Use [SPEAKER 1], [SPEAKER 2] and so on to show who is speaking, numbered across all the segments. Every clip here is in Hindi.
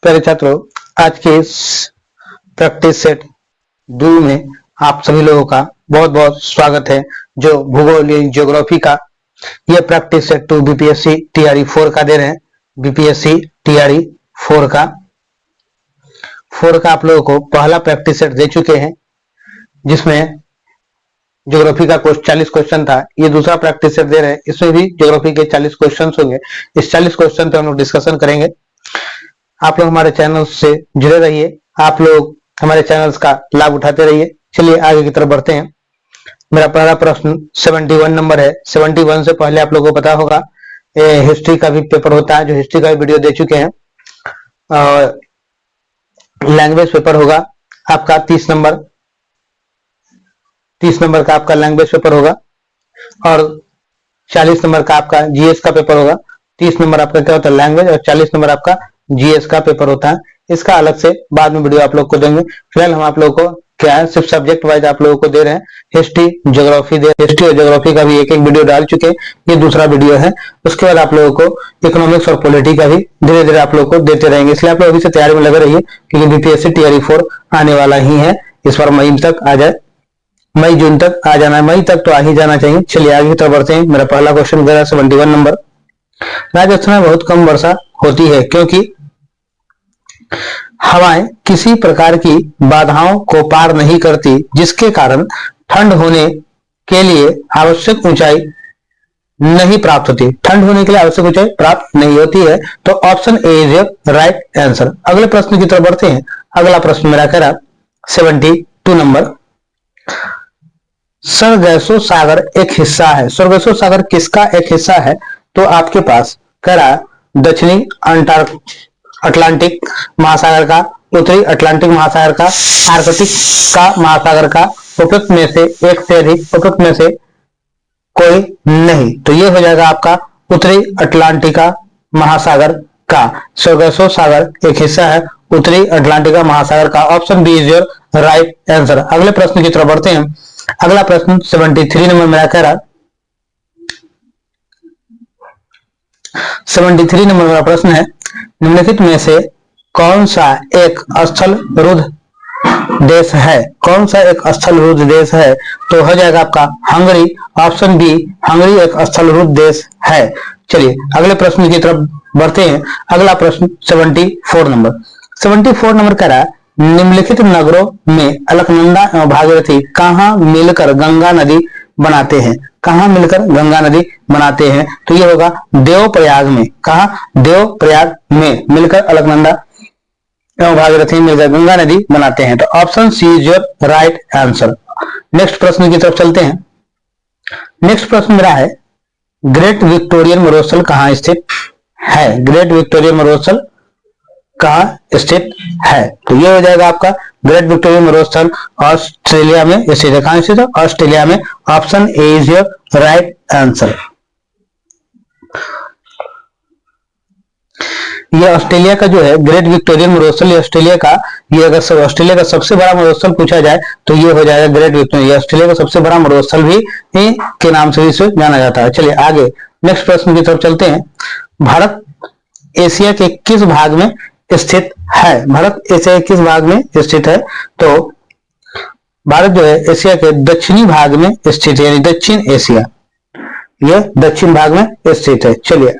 [SPEAKER 1] प्यारे छात्रों, आज के इस प्रैक्टिस सेट 2 में आप सभी लोगों का बहुत बहुत स्वागत है। जो भूगोल ज्योग्राफी का यह प्रैक्टिस सेट 2 बीपीएससी टीआरई 4 का दे रहे हैं। बीपीएससी टीआरई 4 का आप लोगों को पहला प्रैक्टिस सेट दे चुके हैं, जिसमें ज्योग्राफी का 40 क्वेश्चन था। ये दूसरा प्रैक्टिस सेट दे रहे हैं, इसमें भी ज्योग्राफी के 40 क्वेश्चन होंगे। इस 40 क्वेश्चन पे हम लोग डिस्कशन करेंगे। आप लोग हमारे चैनल से जुड़े रहिए, आप लोग हमारे चैनल्स का लाभ उठाते रहिए। चलिए आगे की तरफ बढ़ते हैं। मेरा पहला प्रश्न 71 नंबर है। 71 से पहले आप लोगों को पता होगा हिस्ट्री का भी पेपर होता है, जो हिस्ट्री का भी वीडियो दे चुके हैं। लैंग्वेज पेपर होगा आपका 30 नंबर का आपका लैंग्वेज पेपर होगा, और 40 नंबर का आपका जीएस का पेपर होगा। 30 नंबर आपका क्या होता है, लैंग्वेज, और 40 नंबर आपका जीएस का पेपर होता है। इसका अलग से बाद में वीडियो आप लोग को देंगे। फिलहाल हम आप लोगों को क्या है, सिर्फ सब्जेक्ट वाइज आप लोगों को दे रहे हैं। हिस्ट्री ज्योग्राफी हिस्ट्री और ज्योग्राफी का भी एक वीडियो डाल चुके हैं, ये दूसरा वीडियो है। उसके बाद आप लोगों को इकोनॉमिक्स और पॉलिटी का भी धीरे धीरे आप लोग को देते रहेंगे। इसलिए आप लोग अभी से तैयारी में लगे रहिए, क्योंकि बीपीएससी टीआरई 4 आने वाला ही है। इस बार मई तक आ जाए, मई जून तक आ जाना है, मई तक तो आ ही जाना चाहिए। चलिए आगे की तरफ बढ़ते हैं। मेरा पहला क्वेश्चन मेरा 71 नंबर। राजस्थान में बहुत कम वर्षा होती है क्योंकि हवाएं किसी प्रकार की बाधाओं को पार नहीं करती, जिसके कारण ठंड होने के लिए आवश्यक ऊंचाई नहीं प्राप्त होती। ठंड होने के लिए आवश्यक ऊंचाई प्राप्त नहीं होती है। तो option A is your right answer. अगले प्रश्न की तरफ बढ़ते हैं। अगला प्रश्न मेरा कह रहा 72 नंबर। सरगैसो सागर एक हिस्सा है। सरगैसो सागर किसका एक हिस्सा है? तो आपके पास कह रहा दक्षिणी अटलांटिक महासागर का, उत्तरी अटलांटिक महासागर का, आर्कटिक का महासागर का, उपयुक्त में से एक से अधिक, उपयुक्त में से कोई नहीं। तो ये हो जाएगा आपका उत्तरी अटलांटिका महासागर का। सरगैसो सागर एक हिस्सा है उत्तरी अटलांटिका महासागर का। Option B is your right answer. अगले प्रश्न की तरफ बढ़ते हैं। अगला प्रश्न 73 नंबर मेरा कह रहा 73 नंबर मेरा प्रश्न है, निम्नलिखित में से कौन सा एक स्थल रुद्ध देश है? कौन सा एक स्थल रुद्ध देश है? तो हो जाएगा आपका हंगरी। ऑप्शन बी, हंगरी एक स्थल रुद्ध देश है। चलिए अगले प्रश्न की तरफ बढ़ते हैं। अगला प्रश्न 74 नंबर। 74 नंबर कह रहा है, निम्नलिखित नगरों में अलकनंदा एवं भागीरथी कहाँ मिलकर गंगा नदी बनाते हैं? कहाँ मिलकर गंगा नदी बनाते हैं? तो ये होगा देवप्रयाग में। कहा? देवप्रयाग में मिलकर अलकनंदा एवं भागीरथी मिलकर गंगा नदी बनाते हैं। तो option C is your right answer. Next प्रश्न की तरफ चलते हैं। नेक्स्ट प्रश्न मेरा है, ग्रेट विक्टोरियन मरुस्थल कहाँ स्थित है? ग्रेट विक्टोरियन मरुस्थल कहाँ स्थित है? तो ये हो जाएगा आपका ग्रेट विक्टोरिया मरुस्थल ऑस्ट्रेलिया में स्थित है। कहाँ स्थित है? ऑस्ट्रेलिया में। Option A is your right answer. ये ऑस्ट्रेलिया का जो है ग्रेट विक्टोरियन मरुस्थल, ये ऑस्ट्रेलिया का, ये अगर ऑस्ट्रेलिया का सबसे बड़ा मरुस्थल पूछा जाए तो ये हो जाएगा ग्रेट विक्टोरिया। ये ऑस्ट्रेलिया का सबसे बड़ा मरुस्थल भी के नाम से इसे जाना जाता है। चलिए आगे नेक्स्ट प्रश्न की तरफ चलते हैं। भारत एशिया के किस भाग में स्थित है? भारत एशिया के किस भाग में स्थित है? तो भारत जो है एशिया के दक्षिणी भाग में स्थित है, यानी दक्षिण एशिया, यह दक्षिण भाग में स्थित है। चलिए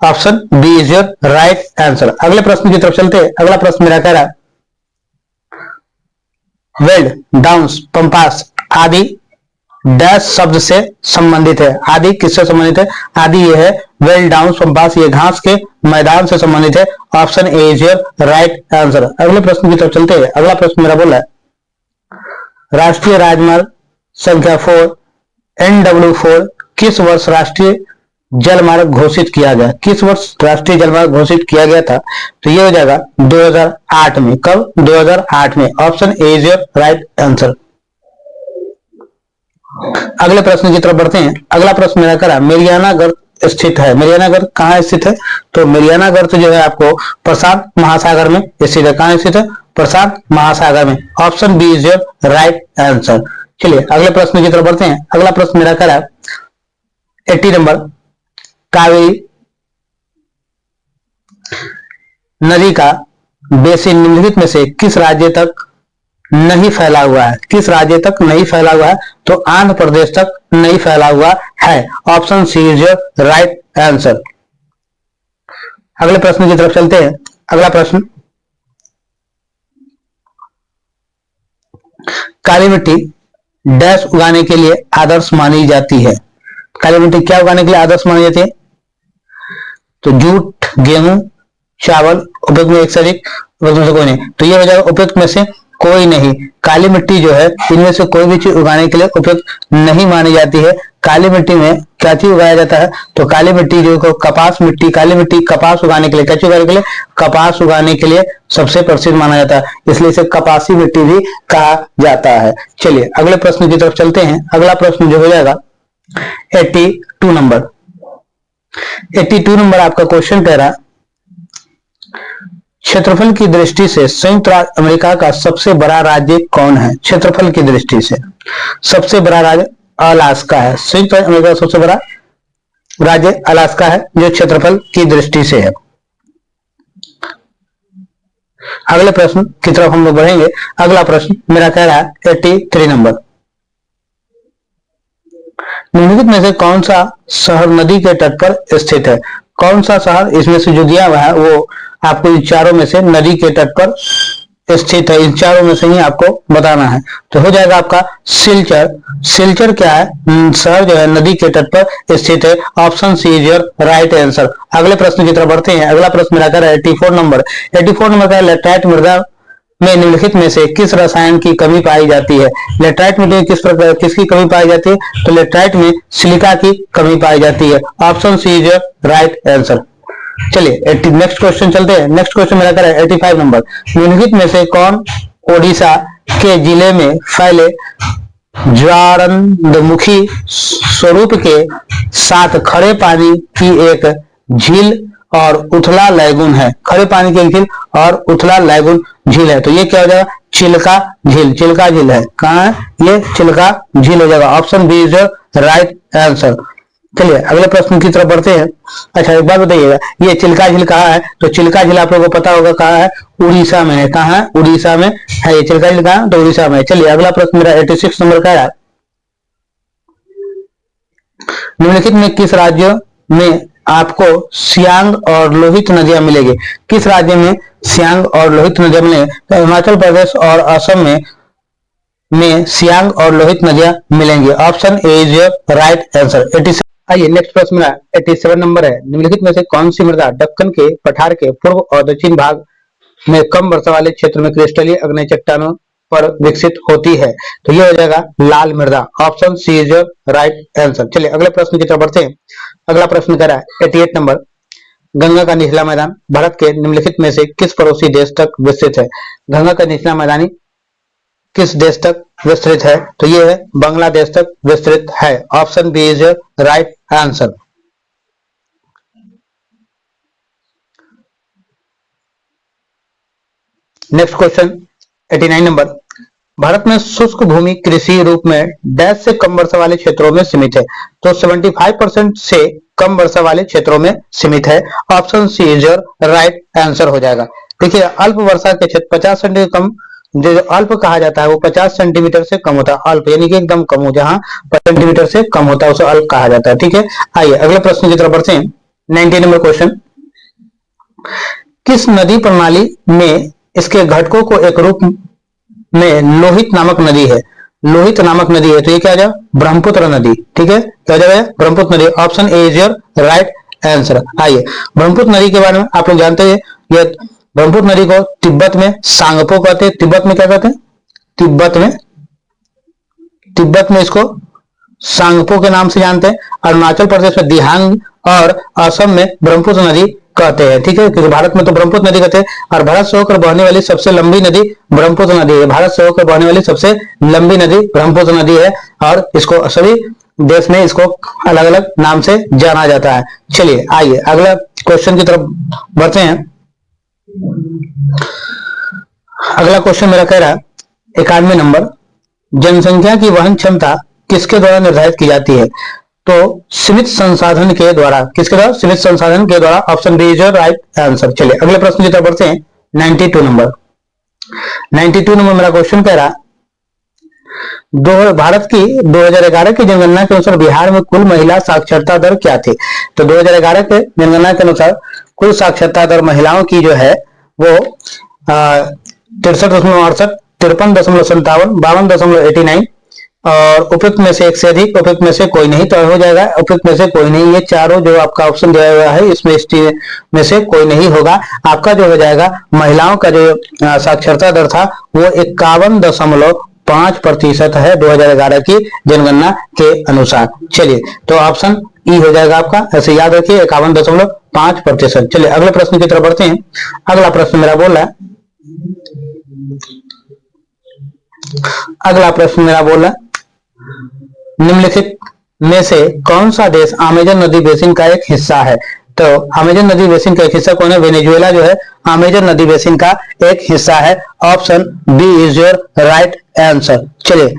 [SPEAKER 1] option B is your right answer. अगले प्रश्न की तरफ चलते हैं। अगला प्रश्न मेरा कह रहा है, वेल्ड, डाउन्स, पंपास आदि डैश शब्द से संबंधित है। आदि किससे संबंधित है? आदि ये है वेल डाउन पंपास, ये घास के मैदान से संबंधित है। Option A is your right answer. अगले प्रश्न की तरफ चलते हैं। अगला प्रश्न मेरा बोला है, राष्ट्रीय राजमार्ग संख्या 4 NW4 किस वर्ष राष्ट्रीय जलमार्ग घोषित किया गया? किस वर्ष राष्ट्रीय जलमार्ग घोषित किया गया था? तो ये हो जाएगा 2008 में। कब? 2008 में। Option A is your right answer. अगले प्रश्न की तरफ बढ़ते हैं। अगला प्रश्न मेरा करा मेरियाना गर्त स्थित है। मेरियाना गर्त कहाँ स्थित है? तो मेरियाना गर्त जो है आपको प्रशांत महासागर में स्थित है। कहाँ स्थित है? प्रशांत महासागर में। Option B is your right answer. चलिए अगले प्रश्न की तरफ बढ़ते हैं। अगला प्रश्न मेरा करा 80 नंबर, कावेरी नदी का बेसिन निम्नलिखित में से किस राज्य तक नहीं फैला हुआ है? किस राज्य तक नहीं फैला हुआ है? तो आंध्र प्रदेश तक नहीं फैला हुआ है। Option C is your right answer. अगले प्रश्न की तरफ चलते हैं। अगला प्रश्न, काली मिट्टी डैश उगाने के लिए आदर्श मानी जाती है? काली मिट्टी क्या उगाने के लिए आदर्श मानी जाती है? तो जूट, गेहूं, चावल, उपयुक्त में एक से अधिक, उपयुक्त में से कोई नहीं। तो ये हो जाएगा उपयुक्त में से कोई नहीं। काली मिट्टी जो है इनमें से कोई भी चीज उगाने के लिए उपयुक्त नहीं मानी जाती है। काली मिट्टी में क्या चीज उगाया जाता है? तो काली मिट्टी जो कपास मिट्टी, काली मिट्टी कपास उगाने के लिए, क्या चीज उगाने के लिए? कपास उगाने के लिए सबसे प्रसिद्ध माना जाता है, इसलिए इसे कपासी मिट्टी भी कहा जाता है। चलिए अगले प्रश्न की तरफ चलते हैं। अगला प्रश्न जो हो जाएगा 82 नंबर। 82 नंबर आपका क्वेश्चन कह रहा, क्षेत्रफल की दृष्टि से संयुक्त राज्य अमेरिका का सबसे बड़ा राज्य कौन है? क्षेत्रफल की दृष्टि से सबसे बड़ा राज्य अलास्का है। संयुक्त राज्य अमेरिका का सबसे बड़ा राज्य अलास्का है, जो क्षेत्रफल की दृष्टि से है। अगले प्रश्न की तरफ हम लोग बढ़ेंगे। अगला प्रश्न मेरा कह रहा है 83 नंबर, निम्नलिखित में से कौन सा शहर नदी के तट पर स्थित है? कौन सा शहर इसमें से जो दिया हुआ है वो आपको इन चारों में से नदी के तट पर स्थित है? इन चारों में से ही आपको बताना है। तो हो जाएगा आपका सिलचर। सिलचर क्या है? शहर जो है नदी के तट पर स्थित है। Option C is your right answer. अगले प्रश्न की तरफ बढ़ते हैं। अगला प्रश्न मेरा कर 84 नंबर। 84 नंबर का लेटराइट मृदा में निम्नलिखित में से किस रसायन की कमी पाई जाती है? लेटराइट मिट्टी में किस प्रकार किसकी कमी पाई जाती है? तो लेटराइट में सिलिका की कमी पाई जाती है। Option C is right answer. चलिए नेक्स्ट क्वेश्चन चलते हैं। नेक्स्ट क्वेश्चन मेरा करें 85 नंबर। निम्नलिखित में से कौन ओडिशा के जिले में फैले ज्वारंदमुखी स्वरूप के साथ खड़े पानी की एक झील और उथला लैगून है? खड़े पानी की एक झील और उथला लैगून झील है। तो ये क्या हो जाएगा? चिल्का झील। चिल्का झील है। कहाँ है ये? चिल्का झील हो जाएगा। Option B is right answer. चलिए अगले प्रश्न की तरफ बढ़ते हैं। अच्छा एक बात बताइएगा, ये चिल्का झील कहाँ है? तो चिल्का झील आप लोगों को पता होगा कहाँ है? उड़ीसा में है। कहाँ है? उड़ीसा में है ये चिल्का झील। कहाँ? तो उड़ीसा में। चलिए अगला प्रश्न मेरा 86 नंबर का है, निम्नलिखित में किस राज्य में आपको सियांग और लोहित नदियां मिलेगी? किस राज्य में सियांग और लोहित नदियां मिलेंगे? तो हिमाचल प्रदेश और असम में सियांग और लोहित नदियां मिलेंगी। Option A is right answer. 87। आइए नेक्स्ट प्रश्न मेरा 87 नंबर है। निम्नलिखित में से कौन सी मृदा दक्कन के पठार के पूर्व और दक्षिण भाग में कम वर्षा वाले क्षेत्र में क्रिस्टलीय अग्नि चट्टानों पर विकसित होती है? तो ये हो जाएगा लाल मृदा। Option C is right answer. चलिए अगले प्रश्न की तरफ बढ़ते हैं। अगला प्रश्न कह रहा है 88 नंबर, गंगा का निचला मैदान भारत के निम्नलिखित में से किस पड़ोसी देश तक विस्तृत है? गंगा का निचला मैदानी किस देश तक विस्तृत है? तो ये है बांग्लादेश तक विस्तृत है। Option B is right answer. Next question 89 number, Bharat में शुष्क भूमि कृषि रूप में डैश से कम वर्षा वाले क्षेत्रों में सीमित है? तो 75% से कम वर्षा वाले क्षेत्रों में सीमित है। Option C is right answer हो जाएगा। देखिए अल्प वर्षा के क्षेत्र 50 सेंटीमीटर कम, जो अल्प कहा जाता है वो 50 सेंटीमीटर से कम होता है। अल्प यानी कि एकदम कम हो, जहां 50 सेंटीमीटर से कम होता है उसे अल्प कहा जाता है। ठीक है, आइए अगले प्रश्न की तरफ बढ़ते हैं। 90 नंबर क्वेश्चन, किस नदी प्रणाली में इसके घटकों को एक रूप में लोहित नामक नदी है? लोहित नामक नदी है। तो ये क्या है? ब्रह्मपुत्र नदी। ठीक है, क्या हो जाएगा? ब्रह्मपुत्र नदी। Option A is your right answer. आइए ब्रह्मपुत्र नदी के बारे में आप लोग जानते हैं, यह ब्रह्मपुत्र नदी को तिब्बत में सांगपो कहते हैं। तिब्बत में क्या कहते हैं? तिब्बत में इसको सांगपो के नाम से जानते हैं। अरुणाचल प्रदेश में दिहांग और असम में ब्रह्मपुत्र नदी कहते हैं। ठीक है, क्योंकि भारत में तो ब्रह्मपुत्र नदी कहते हैं। और भारत से होकर बहने वाली सबसे लंबी नदी ब्रह्मपुत्र नदी है। भारत से होकर बहने वाली सबसे लंबी नदी ब्रह्मपुत्र नदी है और इसको सभी देश में इसको अलग अलग नाम से जाना जाता है। चलिए आइए अगला क्वेश्चन की तरफ बढ़ते हैं। अगला क्वेश्चन मेरा कह रहा है 91 नंबर, जनसंख्या की वहन क्षमता किसके द्वारा निर्धारित की जाती है? तो सीमित संसाधन के द्वारा। किसके द्वारा? सीमित संसाधन के द्वारा। Option B is right answer. चलिए अगले प्रश्न की तरफ बढ़ते हैं। 92 नंबर। 92 नंबर मेरा क्वेश्चन कह रहा, भारत की 2011 की जनगणना के अनुसार बिहार में कुल महिला साक्षरता दर क्या थी? तो 2011 के जनगणना के अनुसार कुल साक्षरता दर महिलाओं की जो है वो 63.68, 53.57, 52.89 और उपयुक्त में से एक से अधिक, उपयुक्त में से कोई नहीं, तो हो जाएगा उपयुक्त में से कोई नहीं। ये चारों जो आपका ऑप्शन दिया हुआ है इसमें में से कोई नहीं होगा। आपका जो हो जाएगा महिलाओं का जो साक्षरता दर था वो 51.5% है 2011 की जनगणना के अनुसार। चलिए, तो ऑप्शन ई हो जाएगा आपका, ऐसे याद रखिए 51.5%। चलिए अगले प्रश्न की तरफ बढ़ते हैं। अगला प्रश्न मेरा बोल रहा है, अगला प्रश्न मेरा बोल रहा है, निम्नलिखित में से कौन सा देश अमेजन नदी बेसिन का एक हिस्सा है? तो अमेजन नदी बेसिन का एक हिस्सा कौन है? वेनेजुएला जो है अमेजन नदी बेसिन का एक हिस्सा है। Option B is your right answer. चलिए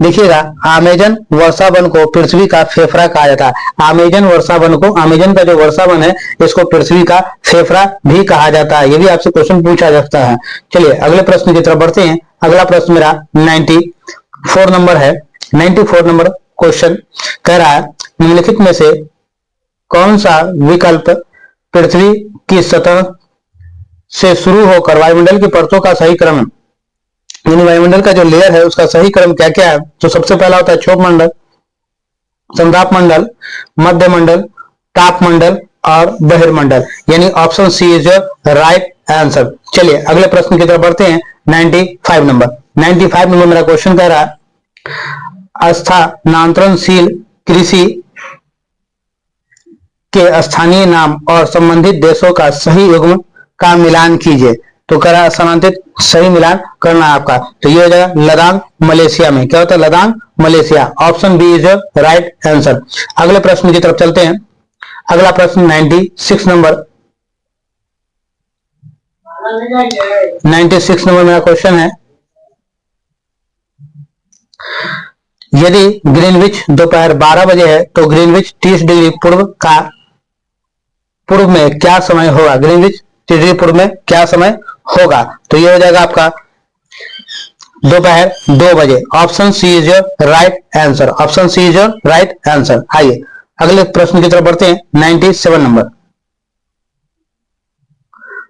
[SPEAKER 1] देखिएगा, अमेजन वर्षा वन को पृथ्वी का फेफड़ा कहा जाता है। अमेजन वर्षा वन को, अमेजन का जो वर्षा वन है इसको पृथ्वी का फेफड़ा भी कहा जाता है। ये भी आपसे क्वेश्चन पूछा जा सकता है। चलिए अगले प्रश्न की तरफ बढ़ते हैं। अगला प्रश्न मेरा 94 नंबर है। 94 नंबर क्वेश्चन कह रहा है, निम्नलिखित में से कौन सा विकल्प पृथ्वी की सतह से शुरू होकर वायुमंडल की परतों का सही क्रम, यानी वायुमंडल का जो लेयर है उसका सही क्रम क्या क्या है? तो सबसे पहला होता है क्षोभ मंडल, समताप मंडल, मध्य मंडल, ताप मंडल और बहिर्मंडल, यानी option C is your right answer. चलिए अगले प्रश्न की तरफ बढ़ते हैं। 95 नंबर। 95 नंबर मेरा क्वेश्चन कह रहा है, स्थानांतरणशील कृषि के स्थानीय नाम और संबंधित देशों का सही युग्म का मिलान कीजिए। तो करा स्थानांतरित सही मिलान करना है आपका, तो ये हो जाएगा लदांग मलेशिया में। क्या होता है? Ladang Malaysia. Option B is your right answer. अगले प्रश्न की तरफ चलते हैं। अगला प्रश्न 96 नंबर। 96 नंबर मेरा क्वेश्चन है, यदि ग्रीनविच दोपहर 12 बजे है तो ग्रीनविच 30 डिग्री पूर्व में क्या समय होगा? ग्रीनविच 30 डिग्री पूर्व में क्या समय होगा? तो ये हो जाएगा आपका दोपहर 2 बजे। Option C is your right answer. Option C is your right answer. आइए अगले प्रश्न की तरफ बढ़ते हैं। 97 नंबर।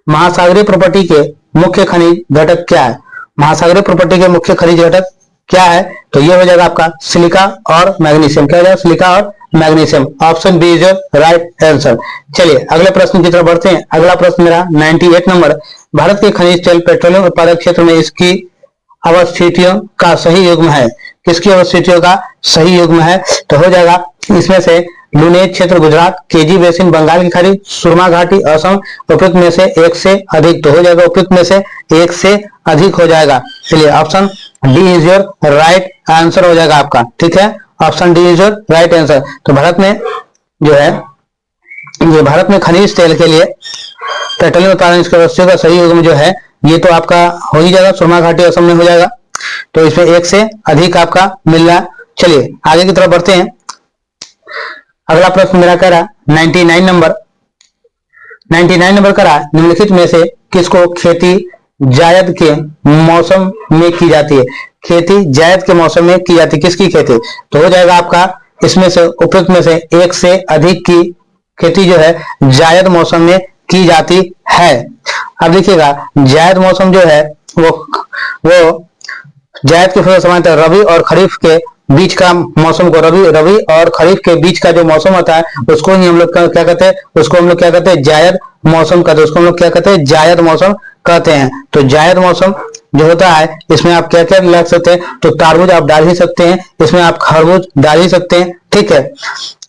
[SPEAKER 1] महासागरीय प्रॉपर्टी के मुख्य खनिज घटक क्या है? महासागरीय प्रॉपर्टी के मुख्य खनिज घटक क्या है? तो ये हो जाएगा आपका सिलिका और मैग्नीशियम। क्या हो जाएगा? सिलिका और magnesium. Option B is right answer. चलिए अगले प्रश्न की तरफ बढ़ते हैं। अगला प्रश्न मेरा 98 नंबर। भारत के खनिज तेल पेट्रोलियम उत्पादक क्षेत्र में इसकी अवस्थितियों का सही युग्म है। किसकी अवस्थितियों का सही युग्म है? तो हो जाएगा इसमें से लुनेज क्षेत्र गुजरात, केजी बेसिन बंगाल की खाड़ी, सुरमा घाटी असम। उपयुक्त में से एक से अधिक, तो हो जाएगा उपयुक्त में से एक से अधिक हो जाएगा। चलिए option D is your right answer हो जाएगा आपका। ठीक है, option D is your right answer. तो भारत में जो है, ये भारत में खनिज तेल के लिए पेट्रोलियम उत्पादन इसके वस्तुओं का सही युग्म जो है ये तो आपका हो ही जाएगा, सुरमा घाटी असम में हो जाएगा। तो इसमें एक से अधिक आपका मिल रहा है। चलिए आगे की तरफ बढ़ते हैं। अगला प्रश्न मेरा कह रहा 99 नंबर। 99 नंबर कह रहा, निम्नलिखित में से किसको खेती जायद के मौसम में की जाती है? खेती जायद के मौसम में की जाती है, किसकी खेती? तो हो जाएगा आपका इसमें से उपयुक्त में से एक से अधिक की खेती जो है जायद मौसम में की जाती है। अब देखिएगा जायद मौसम जो है वो जायद के फसल समानता रबी और खरीफ के बीच का मौसम को रबी और खरीफ के बीच का जो मौसम होता है उसको ही हम लोग क्या कहते हैं? उसको हम लोग क्या कहते हैं? जायद मौसम कहते हैं। उसको हम लोग क्या कहते हैं? जायद मौसम कहते हैं। तो जायद मौसम जो होता है इसमें आप क्या क्या लग सकते हैं? तो तरबूज आप डाल ही सकते हैं, इसमें आप खरबूज डाल ही सकते हैं। ठीक है,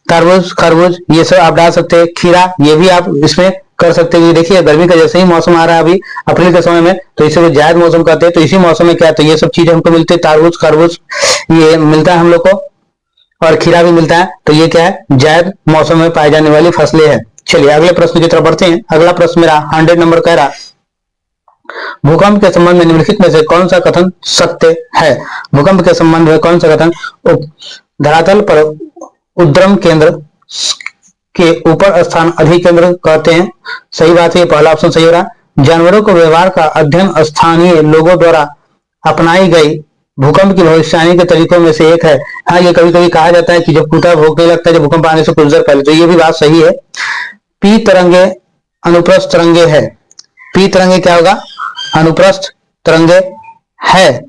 [SPEAKER 1] तरबूज खरबूज ये सब आप डाल सकते हैं। खीरा ये भी आप इसमें कर सकते हैं। देखिए गर्मी का जैसे ही मौसम आ रहा है अभी अप्रैल के समय में, तो इसे जायद मौसम कहते हैं। तो इसी मौसम में क्या है? तो ये सब चीजें हमको मिलती है, तरबूज खरबूज ये मिलता है हम लोग को, और खीरा भी मिलता है। तो ये क्या है? जायद मौसम में पाई जाने वाली फसलें हैं। चलिए अगले प्रश्न की तरफ बढ़ते हैं। अगला प्रश्न मेरा 100 नंबर कह रहा, भूकंप के संबंध में निम्नलिखित में से कौन सा कथन सत्य है? भूकंप के संबंध में कौन सा कथन? धरातल पर उद्गम केंद्र के ऊपर स्थान अधिकेंद्र कहते हैं। सही बात है, पहला ऑप्शन सही हो रहा। जानवरों को व्यवहार का अध्ययन स्थानीय लोगों द्वारा अपनाई गई भूकंप की भविष्यवाणी के तरीकों में से एक है। हाँ, ये कभी कभी कहा जाता है कि जब टूटा भूकने लगता है जब भूकंप आने से कुछ देर पहले, तो ये भी बात सही है। पी तरंगे अनुप्रस्थ तरंगे है। पी तरंगे क्या होगा? अनुप्रस्थ तरंगे है।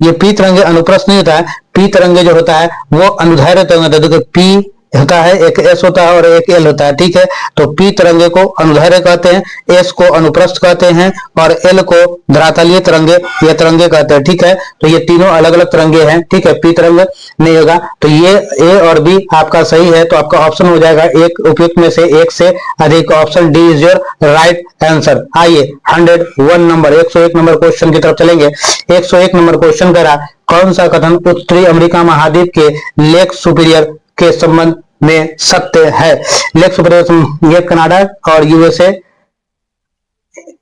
[SPEAKER 1] ये पी तरंगे अनुप्रस्थ नहीं होता है, पी तरंगे जो होता है वो अनुदैर्ध्य तरंग होता है। देखो पी होता है, एक एस होता है और एक एल होता है, ठीक है। तो पी तरंगे को अनुदैर्ध्य कहते हैं, एस को अनुप्रस्थ कहते हैं और एल को धरातलीय तरंगे या तरंगे कहते हैं, ठीक है। तो ये तीनों अलग अलग तरंगे हैं, ठीक है। पी तरंग नहीं होगा, तो ये ए और बी आपका सही है। तो आपका ऑप्शन हो जाएगा एक उपयुक्त में से एक से अधिक। Option D is your right answer. आइए 101 नंबर 101 नंबर क्वेश्चन की तरफ चलेंगे। 101 नंबर क्वेश्चन करा, कौन सा कथन उत्तरी अमेरिका महाद्वीप के लेक सुपीरियर के संबंध में सत्य है? लेक सुपीरियर ये कनाडा और यूएसए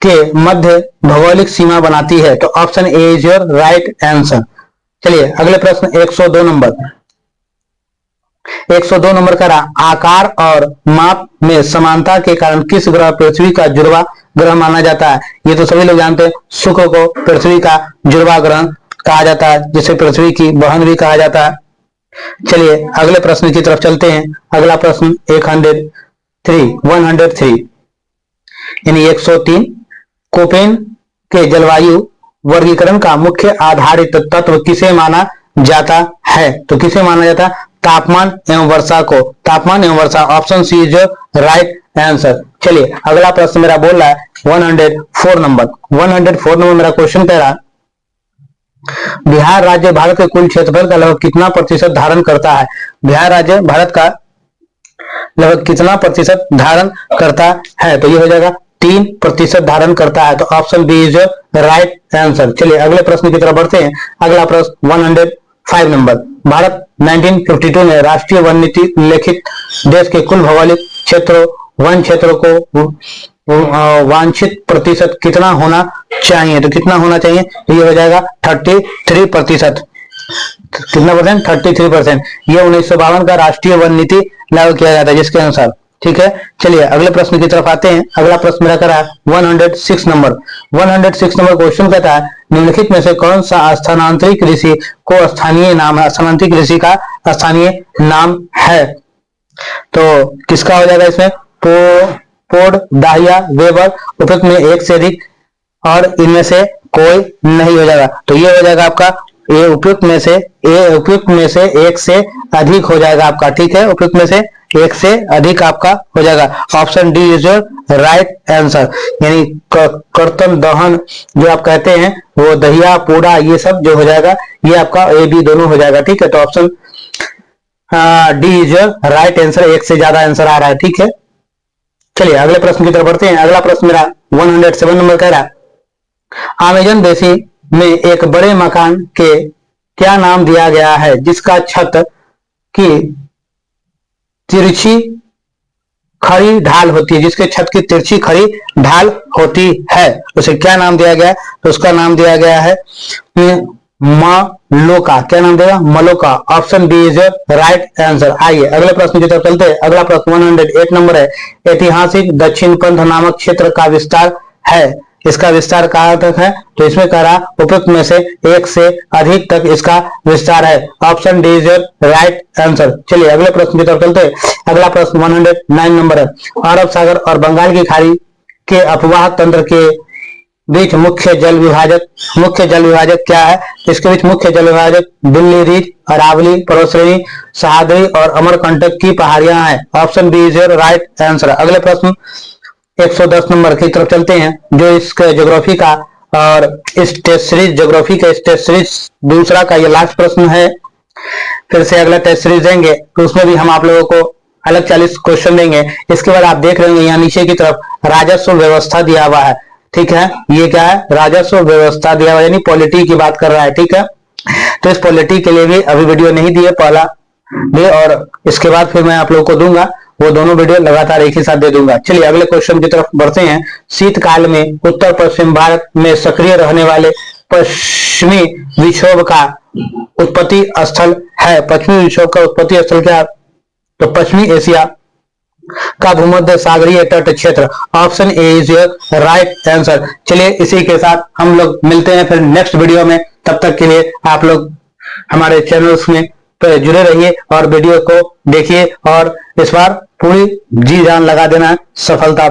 [SPEAKER 1] के मध्य भौगोलिक सीमा बनाती है। तो option A is your right answer. चलिए अगले प्रश्न 102 नंबर। 102 नंबर का आकार और माप में समानता के कारण किस ग्रह पृथ्वी का जुड़वा ग्रह माना जाता है? ये तो सभी लोग जानते हैं, शुक्र को पृथ्वी का जुड़वा ग्रह कहा जाता है, जिसे पृथ्वी की बहन भी कहा जाता है। चलिए अगले प्रश्न की तरफ चलते हैं। अगला प्रश्न 103 यानी 103। कोपेन के जलवायु वर्गीकरण का मुख्य आधारित तत्व किसे माना जाता है? तो किसे माना जाता है? तापमान एवं वर्षा को। तापमान एवं वर्षा, option C is right answer. चलिए अगला प्रश्न मेरा बोल रहा है 104 नंबर। 104 नंबर मेरा क्वेश्चन कह रहा है, बिहार राज्य भारत के कुल क्षेत्रफल का लगभग कितना प्रतिशत धारण करता है? बिहार राज्य भारत का लगभग कितना प्रतिशत धारण करता है? तो ये हो जाएगा 3% धारण करता है। तो option B is right answer. चलिए अगले प्रश्न की तरफ बढ़ते हैं। अगला प्रश्न 105 नंबर। भारत 1952 में राष्ट्रीय वन नीति उल्लेखित देश के कुल भौगोलिक क्षेत्रों वन क्षेत्रों को वांछित प्रतिशत कितना होना चाहिए? तो कितना होना चाहिए? तो ये हो जाएगा 33%। कितना परसेंट? 33%। ये 1952 का राष्ट्रीय वन नीति लागू किया जाता है जिसके अनुसार, ठीक है। चलिए अगले प्रश्न की तरफ आते हैं। अगला प्रश्न मेरा करा 106 नंबर। 106 नंबर क्वेश्चन कहता है, निम्नलिखित में से कौन सा स्थानांतरित कृषि को स्थानीय नाम है? स्थानांतरित कृषि का स्थानीय नाम है। तो किसका हो जाएगा इसमें? पोड, दाहिया, वेबर, उपयुक्त में एक से अधिक और इनमें से कोई नहीं हो जाएगा। तो ये हो जाएगा आपका ए उपयुक्त में से एक से अधिक हो जाएगा आपका, ठीक है। उपयुक्त में से एक से अधिक आपका हो जाएगा। Option D is your right answer. यानी कर्तन दहन जो आप कहते हैं वो दहिया पोड़ा ये सब जो हो जाएगा ये आपका ए बी दोनों हो जाएगा, ठीक है। तो option D is your right answer. एक से ज्यादा आंसर आ रहा है, ठीक है। चलिए अगले प्रश्न की तरफ बढ़ते हैं। अगला प्रश्न मेरा 107 नंबर कह रहा है, अमेजन बेसिन में एक बड़े मकान के क्या नाम दिया गया है जिसका छत की तिरछी खड़ी ढाल होती है? जिसके छत की तिरछी खड़ी ढाल होती है उसे क्या नाम दिया गया है? तो उसका नाम दिया गया है मलोका। क्या नाम देगा? Maloka. Option B is right answer. आइए अगले प्रश्न की तरफ चलते हैं। अगला प्रश्न 108 नंबर है, ऐतिहासिक दक्षिण पंथ नामक क्षेत्र का विस्तार है, इसका विस्तार कहाँ तक है? तो इसमें कह रहा उपयुक्त में से एक से अधिक तक इसका विस्तार है। Option D is right answer. चलिए अगले प्रश्न की तरफ चलते हैं। अगला प्रश्न 109 नंबर है, अरब सागर और बंगाल की खाड़ी के अपवाह तंत्र के बीच मुख्य जल विभाजक क्या है? इसके बीच मुख्य जल विभाजक दिल्ली रिज, अरावली पर्वत श्रेणी, सह्याद्री और अमरकंटक की पहाड़ियां हैं। Option B is right answer. अगले प्रश्न 110 नंबर की तरफ चलते हैं, जो इसके ज्योग्राफी का और इस टेस्ट सीरीज दूसरा का ये लास्ट प्रश्न है। फिर से अगला टेस्ट सीरीज देंगे तो उसमें भी हम आप लोगों को अलग 40 क्वेश्चन देंगे। इसके बाद आप देख रहे होंगे यहाँ नीचे की तरफ राजस्व व्यवस्था दिया हुआ है, ठीक है। ये क्या है? राजस्व व्यवस्था दिया हुआ, यानी पॉलिटी की बात कर रहा है, ठीक है। तो इस पॉलिटी के लिए भी अभी वीडियो नहीं दिए, पहला भी और इसके बाद फिर मैं आप लोगों को दूंगा, वो दोनों वीडियो लगातार एक ही साथ दे दूंगा। चलिए अगले क्वेश्चन की तरफ बढ़ते हैं। शीतकाल में उत्तर पश्चिम भारत में सक्रिय रहने वाले पश्चिमी विक्षोभ का उत्पत्ति स्थल है। पश्चिमी विक्षोभ का उत्पत्ति स्थल क्या? तो पश्चिमी एशिया का भूमध्य सागरीय तट क्षेत्र। Option A is your right answer. चलिए इसी के साथ हम लोग मिलते हैं फिर नेक्स्ट वीडियो में। तब तक के लिए आप लोग हमारे चैनल्स में जुड़े रहिए और वीडियो को देखिए और इस बार पूरी जी जान लगा देना, सफलता